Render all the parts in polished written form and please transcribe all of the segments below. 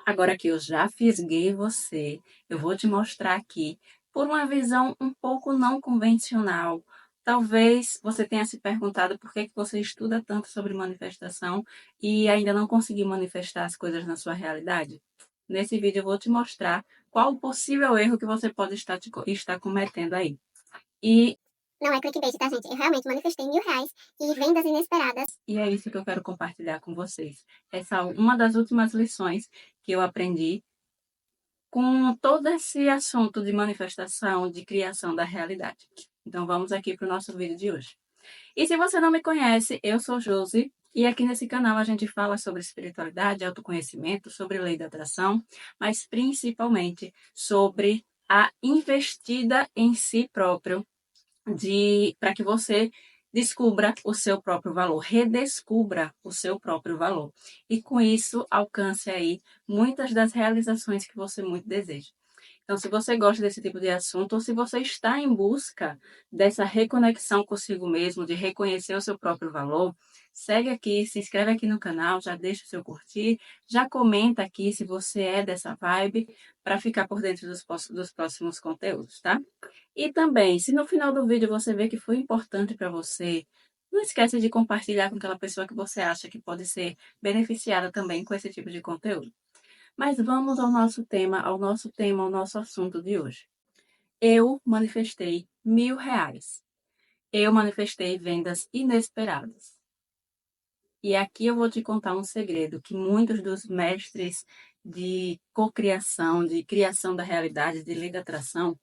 Agora que eu já fisguei você, eu vou te mostrar aqui por uma visão um pouco não convencional. Talvez você tenha se perguntado por que você estuda tanto sobre manifestação e ainda não conseguiu manifestar as coisas na sua realidade. Nesse vídeo eu vou te mostrar qual o possível erro que você pode estar cometendo aí. E Não é clickbait, tá, gente? Eu realmente manifestei R$ 1.000 e vendas inesperadas. é isso que eu quero compartilhar com vocês. Essa é uma das últimas lições que eu aprendi com todo esse assunto de manifestação, de criação da realidade. Então vamos aqui para o nosso vídeo de hoje. E se você não me conhece, eu sou Josi, e aqui nesse canal a gente fala sobre espiritualidade, autoconhecimento, sobre lei da atração, mas principalmente sobre a investida em si próprio, para que você descubra o seu próprio valor, redescubra o seu próprio valor. E com isso alcance aí muitas das realizações que você muito deseja. Então, se você gosta desse tipo de assunto, ou se você está em busca dessa reconexão consigo mesmo, de reconhecer o seu próprio valor, segue aqui, se inscreve aqui no canal, já deixa o seu curtir, já comenta aqui se você é dessa vibe, para ficar por dentro dos próximos conteúdos, tá? E também, se no final do vídeo você vê que foi importante para você, não esquece de compartilhar com aquela pessoa que você acha que pode ser beneficiada também com esse tipo de conteúdo. Mas vamos ao nosso assunto de hoje. Eu manifestei R$ 1.000. Eu manifestei vendas inesperadas. E aqui eu vou te contar um segredo que muitos dos mestres de cocriação, de criação da realidade, de lei da atração,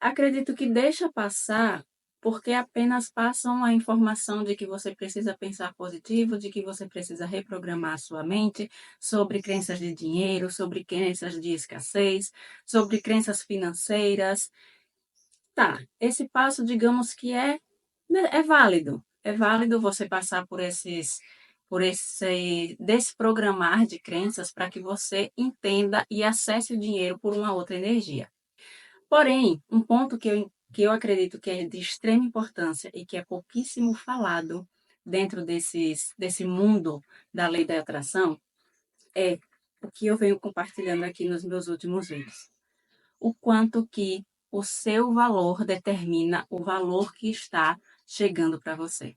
acredito que deixa passar porque apenas passam a informação de que você precisa pensar positivo, de que você precisa reprogramar a sua mente sobre crenças de dinheiro, sobre crenças de escassez, sobre crenças financeiras. Tá, esse passo, digamos que né, é válido. É válido você passar por esse desprogramar de crenças para que você entenda e acesse o dinheiro por uma outra energia. Porém, um ponto que eu acredito que é de extrema importância e que é pouquíssimo falado dentro desse mundo da lei da atração é o que eu venho compartilhando aqui nos meus últimos vídeos. O quanto que o seu valor determina o valor que está chegando para você.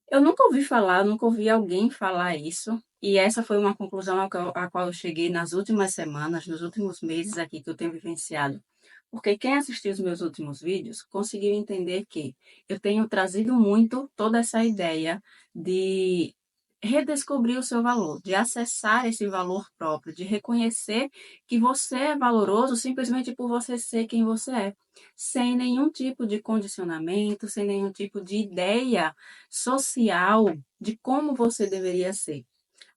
Eu nunca ouvi falar, nunca ouvi alguém falar isso, e essa foi uma conclusão a qual eu cheguei nas últimas semanas, nos últimos meses aqui que eu tenho vivenciado. Porque quem assistiu os meus últimos vídeos conseguiu entender que eu tenho trazido muito toda essa ideia de redescobrir o seu valor, de acessar esse valor próprio, de reconhecer que você é valoroso simplesmente por você ser quem você é, sem nenhum tipo de condicionamento, sem nenhum tipo de ideia social de como você deveria ser.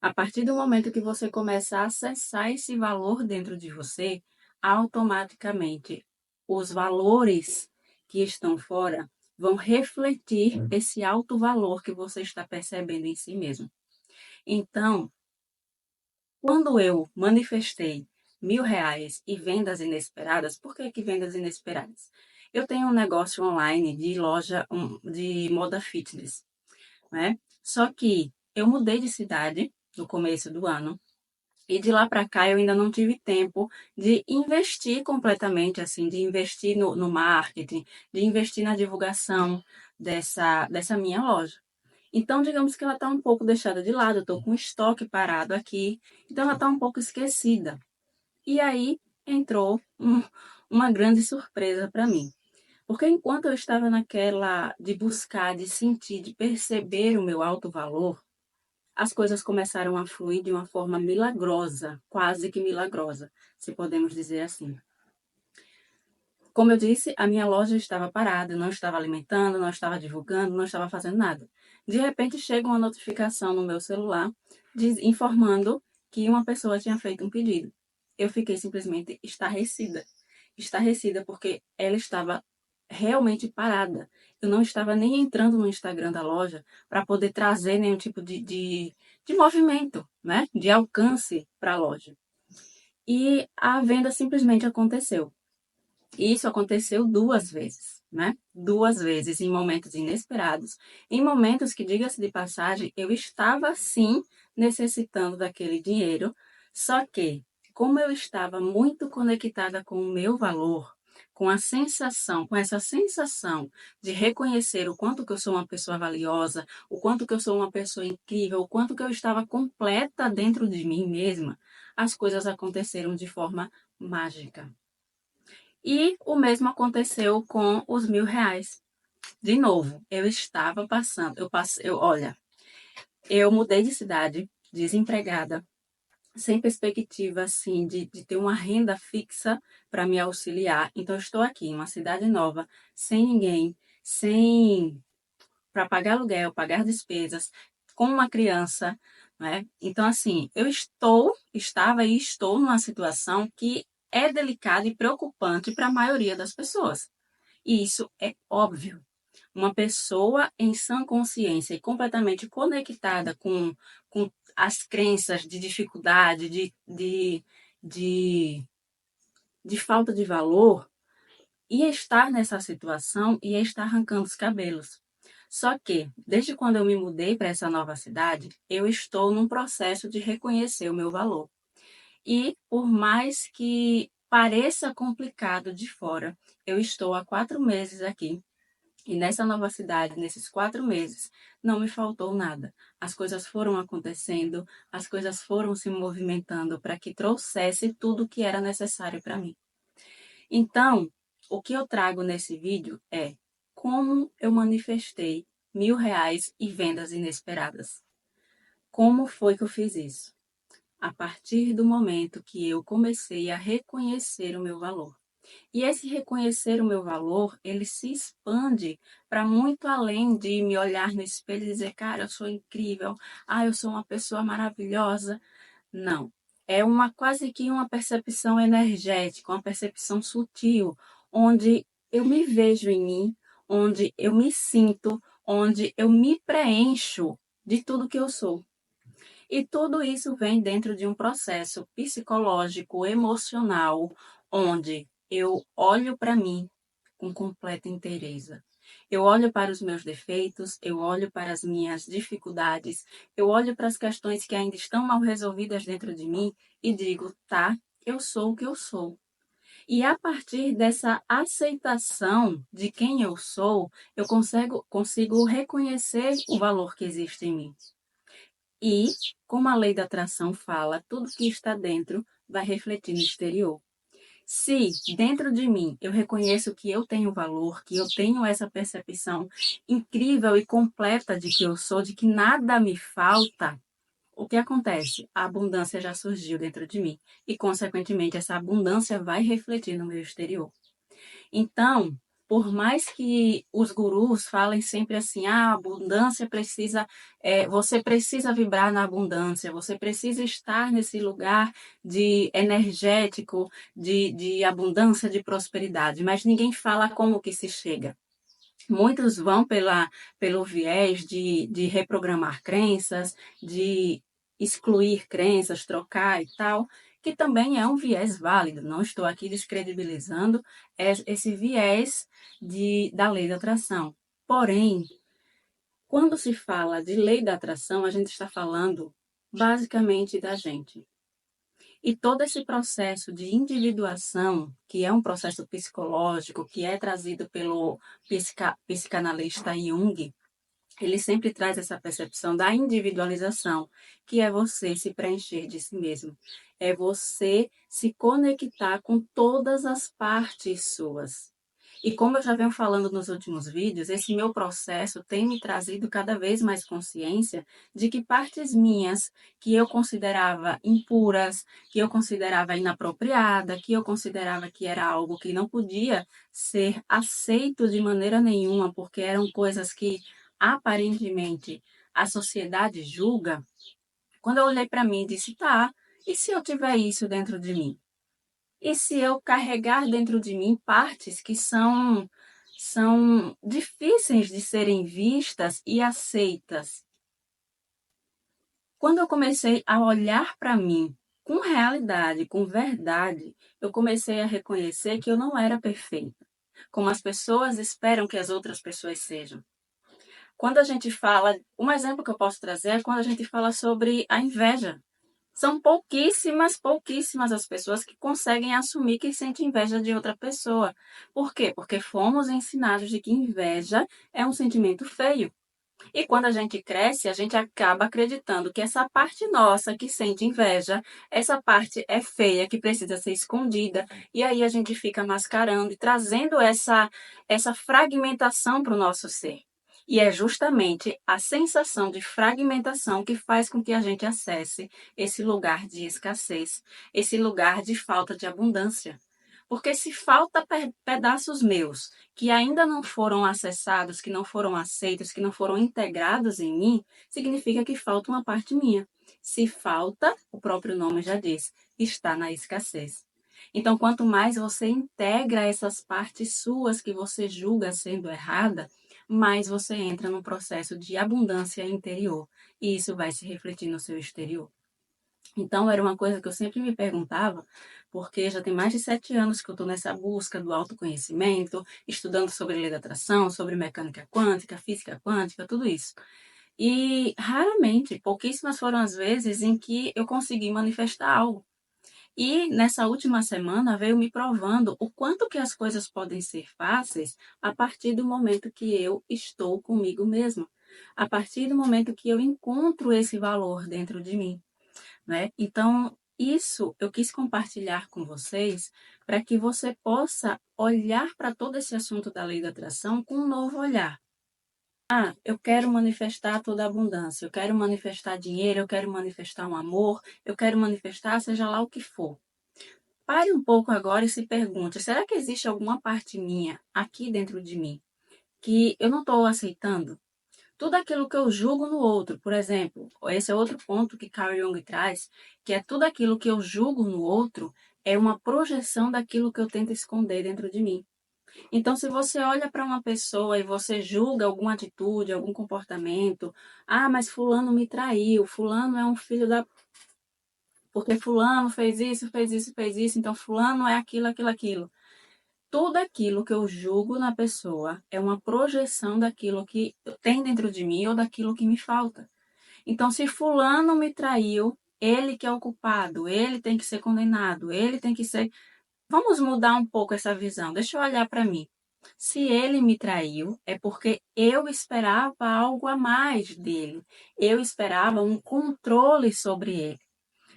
A partir do momento que você começa a acessar esse valor dentro de você, automaticamente os valores que estão fora vão refletir esse alto valor que você está percebendo em si mesmo. Então, quando eu manifestei R$ 1.000 e vendas inesperadas, por que vendas inesperadas? Eu tenho um negócio online de loja de moda fitness, né? Só que eu mudei de cidade no começo do ano e de lá para cá eu ainda não tive tempo de investir completamente, assim, de investir no marketing, de investir na divulgação dessa minha loja. Então, digamos que ela está um pouco deixada de lado, eu estou com o estoque parado aqui, então ela está um pouco esquecida. E aí entrou uma grande surpresa para mim. Porque enquanto eu estava naquela de buscar, de sentir, de perceber o meu alto valor, as coisas começaram a fluir de uma forma milagrosa, quase que milagrosa, se podemos dizer assim. Como eu disse, a minha loja estava parada, não estava alimentando, não estava divulgando, não estava fazendo nada. De repente chega uma notificação no meu celular informando que uma pessoa tinha feito um pedido. Eu fiquei simplesmente estarrecida. Estarrecida porque ela estava realmente parada. Eu não estava nem entrando no Instagram da loja para poder trazer nenhum tipo de movimento, né? De alcance para a loja. E a venda simplesmente aconteceu. Isso aconteceu 2 vezes, né? 2 vezes, em momentos inesperados, em momentos que, diga-se de passagem, eu estava sim necessitando daquele dinheiro. Só que, como eu estava muito conectada com o meu valor, com essa sensação de reconhecer o quanto que eu sou uma pessoa valiosa, o quanto que eu sou uma pessoa incrível, o quanto que eu estava completa dentro de mim mesma, as coisas aconteceram de forma mágica. E o mesmo aconteceu com os R$ 1.000. De novo, eu estava passando, olha, eu mudei de cidade, desempregada, sem perspectiva assim de ter uma renda fixa para me auxiliar. Então, eu estou aqui em uma cidade nova, sem ninguém, sem para pagar aluguel, pagar despesas, com uma criança, né? Então, assim, estava e estou numa situação que é delicada e preocupante para a maioria das pessoas. E isso é óbvio. Uma pessoa em sã consciência e completamente conectada com as crenças de dificuldade, de, de falta de valor, ia estar nessa situação e ia estar arrancando os cabelos. Só que, desde quando eu me mudei para essa nova cidade, eu estou num processo de reconhecer o meu valor. E, por mais que pareça complicado de fora, eu estou há 4 meses aqui. E nessa nova cidade, nesses 4 meses, não me faltou nada. As coisas foram acontecendo, as coisas foram se movimentando para que trouxesse tudo o que era necessário para mim. Então, o que eu trago nesse vídeo é como eu manifestei R$ 1.000 e vendas inesperadas. Como foi que eu fiz isso? A partir do momento que eu comecei a reconhecer o meu valor. E esse reconhecer o meu valor, ele se expande para muito além de me olhar no espelho e dizer, cara, eu sou incrível, eu sou uma pessoa maravilhosa. Não. É quase que uma percepção energética, uma percepção sutil, onde eu me vejo em mim, onde eu me sinto, onde eu me preencho de tudo que eu sou. E tudo isso vem dentro de um processo psicológico, emocional, onde eu olho para mim com completa inteireza. Eu olho para os meus defeitos, eu olho para as minhas dificuldades, eu olho para as questões que ainda estão mal resolvidas dentro de mim e digo, tá, eu sou o que eu sou. E a partir dessa aceitação de quem eu sou, eu consigo reconhecer o valor que existe em mim. E, como a lei da atração fala, tudo que está dentro vai refletir no exterior. Se dentro de mim eu reconheço que eu tenho valor, que eu tenho essa percepção incrível e completa de que eu sou, de que nada me falta, o que acontece? A abundância já surgiu dentro de mim e, consequentemente, essa abundância vai refletir no meu exterior. Então, por mais que os gurus falem sempre assim, a abundância precisa, você precisa vibrar na abundância, você precisa estar nesse lugar de energético, de abundância, de prosperidade, mas ninguém fala como que se chega. Muitos vão pelo viés de reprogramar crenças, de excluir crenças, trocar e tal, que também é um viés válido. Não estou aqui descredibilizando esse viés da lei da atração. Porém, quando se fala de lei da atração, a gente está falando basicamente da gente. E todo esse processo de individuação, que é um processo psicológico, que é trazido pelo psicanalista Jung, ele sempre traz essa percepção da individualização, que é você se preencher de si mesmo. É você se conectar com todas as partes suas. E como eu já venho falando nos últimos vídeos, esse meu processo tem me trazido cada vez mais consciência de que partes minhas que eu considerava impuras, que eu considerava inapropriada, que eu considerava que era algo que não podia ser aceito de maneira nenhuma, porque eram coisas que aparentemente a sociedade julga, quando eu olhei para mim e disse, tá, e se eu tiver isso dentro de mim? E se eu carregar dentro de mim partes que são difíceis de serem vistas e aceitas? Quando eu comecei a olhar para mim com realidade, com verdade, eu comecei a reconhecer que eu não era perfeita, como as pessoas esperam que as outras pessoas sejam. Quando a gente fala, um exemplo que eu posso trazer é quando a gente fala sobre a inveja. São pouquíssimas as pessoas que conseguem assumir que sentem inveja de outra pessoa. Por quê? Porque fomos ensinados de que inveja é um sentimento feio. E quando a gente cresce, a gente acaba acreditando que essa parte nossa que sente inveja, essa parte é feia, que precisa ser escondida. E aí a gente fica mascarando e trazendo essa fragmentação para o nosso ser. E é justamente a sensação de fragmentação que faz com que a gente acesse esse lugar de escassez, esse lugar de falta de abundância. Porque se falta pedaços meus que ainda não foram acessados, que não foram aceitos, que não foram integrados em mim, significa que falta uma parte minha. Se falta, o próprio nome já diz, está na escassez. Então, quanto mais você integra essas partes suas que você julga sendo errada, mais você entra no processo de abundância interior. E isso vai se refletir no seu exterior. Então, era uma coisa que eu sempre me perguntava, porque já tem mais de 7 anos que eu estou nessa busca do autoconhecimento, estudando sobre lei da atração, sobre mecânica quântica, física quântica, tudo isso. E raramente, pouquíssimas foram as vezes em que eu consegui manifestar algo. E nessa última semana veio me provando o quanto que as coisas podem ser fáceis a partir do momento que eu estou comigo mesma, a partir do momento que eu encontro esse valor dentro de mim, né? Então, isso eu quis compartilhar com vocês para que você possa olhar para todo esse assunto da lei da atração com um novo olhar. Ah, eu quero manifestar toda a abundância, eu quero manifestar dinheiro, eu quero manifestar um amor, eu quero manifestar seja lá o que for. Pare um pouco agora e se pergunte: será que existe alguma parte minha aqui dentro de mim que eu não estou aceitando? Tudo aquilo que eu julgo no outro, por exemplo, esse é outro ponto que Carl Jung traz, que é tudo aquilo que eu julgo no outro é uma projeção daquilo que eu tento esconder dentro de mim. Então, se você olha para uma pessoa e você julga alguma atitude, algum comportamento, ah, mas fulano me traiu, fulano é um filho da... Porque fulano fez isso, fez isso, fez isso, então fulano é aquilo, aquilo, aquilo. Tudo aquilo que eu julgo na pessoa é uma projeção daquilo que tem dentro de mim ou daquilo que me falta. Então, se fulano me traiu, ele que é o culpado, ele tem que ser condenado, ele tem que ser... Vamos mudar um pouco essa visão. Deixa eu olhar para mim. Se ele me traiu, é porque eu esperava algo a mais dele. Eu esperava um controle sobre ele,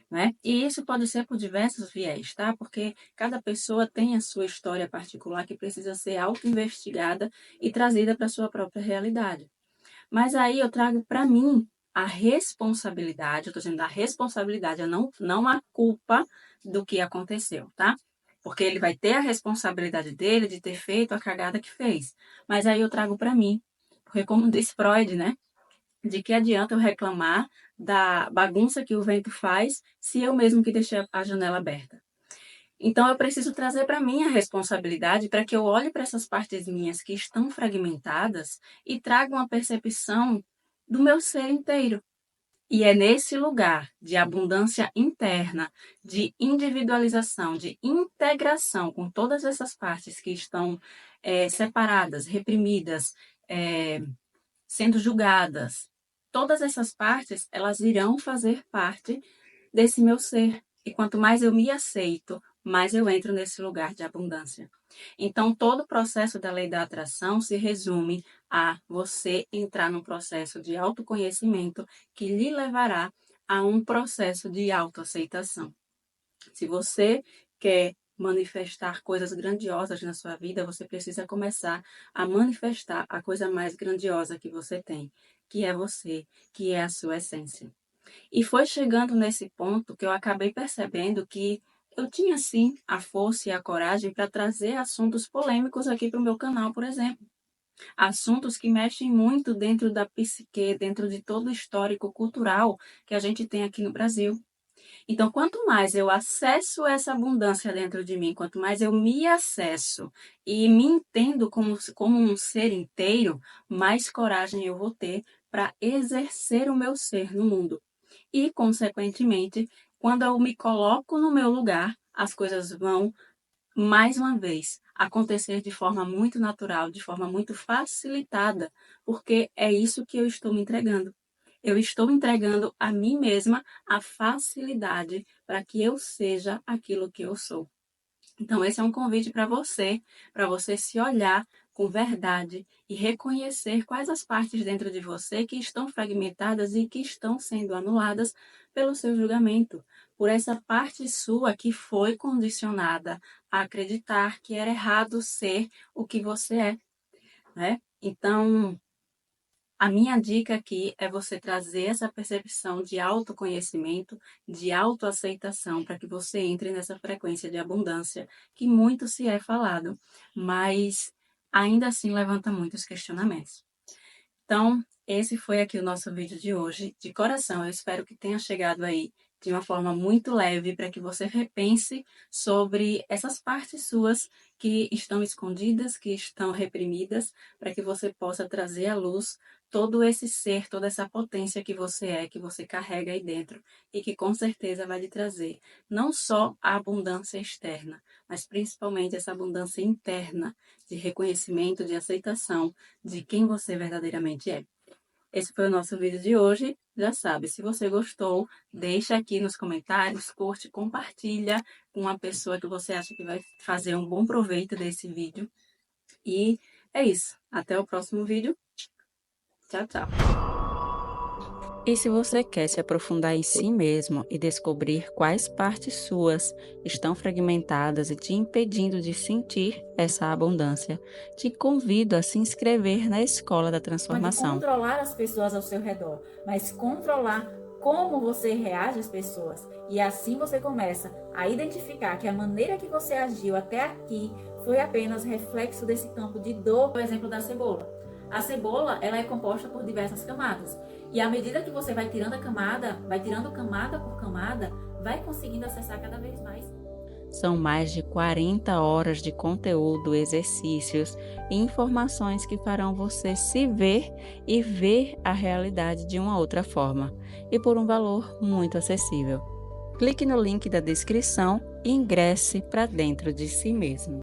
né? E isso pode ser por diversos viés, tá? Porque cada pessoa tem a sua história particular que precisa ser auto-investigada e trazida para a sua própria realidade. Mas aí eu trago para mim a responsabilidade, eu estou dizendo a responsabilidade, não a culpa do que aconteceu, tá? Porque ele vai ter a responsabilidade dele de ter feito a cagada que fez. Mas aí eu trago para mim, porque como diz Freud, né? De que adianta eu reclamar da bagunça que o vento faz se eu mesmo que deixei a janela aberta? Então, eu preciso trazer para mim a responsabilidade para que eu olhe para essas partes minhas que estão fragmentadas e traga uma percepção do meu ser inteiro. E é nesse lugar de abundância interna, de individualização, de integração com todas essas partes que estão separadas, reprimidas, sendo julgadas. Todas essas partes, elas irão fazer parte desse meu ser. E quanto mais eu me aceito, mais eu entro nesse lugar de abundância. Então, todo o processo da lei da atração se resume a você entrar num processo de autoconhecimento que lhe levará a um processo de autoaceitação. Se você quer manifestar coisas grandiosas na sua vida, você precisa começar a manifestar a coisa mais grandiosa que você tem, que é você, que é a sua essência. E foi chegando nesse ponto que eu acabei percebendo que eu tinha sim a força e a coragem para trazer assuntos polêmicos aqui para o meu canal, por exemplo. Assuntos que mexem muito dentro da psique, dentro de todo o histórico cultural que a gente tem aqui no Brasil. Então, quanto mais eu acesso essa abundância dentro de mim, quanto mais eu me acesso e me entendo como um ser inteiro, mais coragem eu vou ter para exercer o meu ser no mundo. E, consequentemente, quando eu me coloco no meu lugar, as coisas vão mais uma vez, acontecer de forma muito natural, de forma muito facilitada, porque é isso que eu estou me entregando. Eu estou entregando a mim mesma a facilidade para que eu seja aquilo que eu sou. Então, esse é um convite para você se olhar com verdade e reconhecer quais as partes dentro de você que estão fragmentadas e que estão sendo anuladas pelo seu julgamento, por essa parte sua que foi condicionada a acreditar que era errado ser o que você é, né? Então, a minha dica aqui é você trazer essa percepção de autoconhecimento, de autoaceitação, para que você entre nessa frequência de abundância que muito se é falado, mas ainda assim levanta muitos questionamentos. Então, esse foi aqui o nosso vídeo de hoje. De coração, eu espero que tenha chegado aí de uma forma muito leve para que você repense sobre essas partes suas que estão escondidas, que estão reprimidas, para que você possa trazer à luz todo esse ser, toda essa potência que você é, que você carrega aí dentro e que com certeza vai lhe trazer não só a abundância externa, mas principalmente essa abundância interna de reconhecimento, de aceitação de quem você verdadeiramente é. Esse foi o nosso vídeo de hoje. Já sabe, se você gostou, deixa aqui nos comentários, curte, compartilha com uma pessoa que você acha que vai fazer um bom proveito desse vídeo. E é isso. Até o próximo vídeo. Tchau, tchau. E se você quer se aprofundar em si mesmo e descobrir quais partes suas estão fragmentadas e te impedindo de sentir essa abundância, te convido a se inscrever na Escola da Transformação. Não de controlar as pessoas ao seu redor, mas controlar como você reage às pessoas. E assim você começa a identificar que a maneira que você agiu até aqui foi apenas reflexo desse campo de dor. O exemplo da cebola. A cebola, ela é composta por diversas camadas. E à medida que você vai tirando camada por camada, vai conseguindo acessar cada vez mais. São mais de 40 horas de conteúdo, exercícios e informações que farão você se ver e ver a realidade de uma outra forma e por um valor muito acessível. Clique no link da descrição e ingresse para dentro de si mesmo.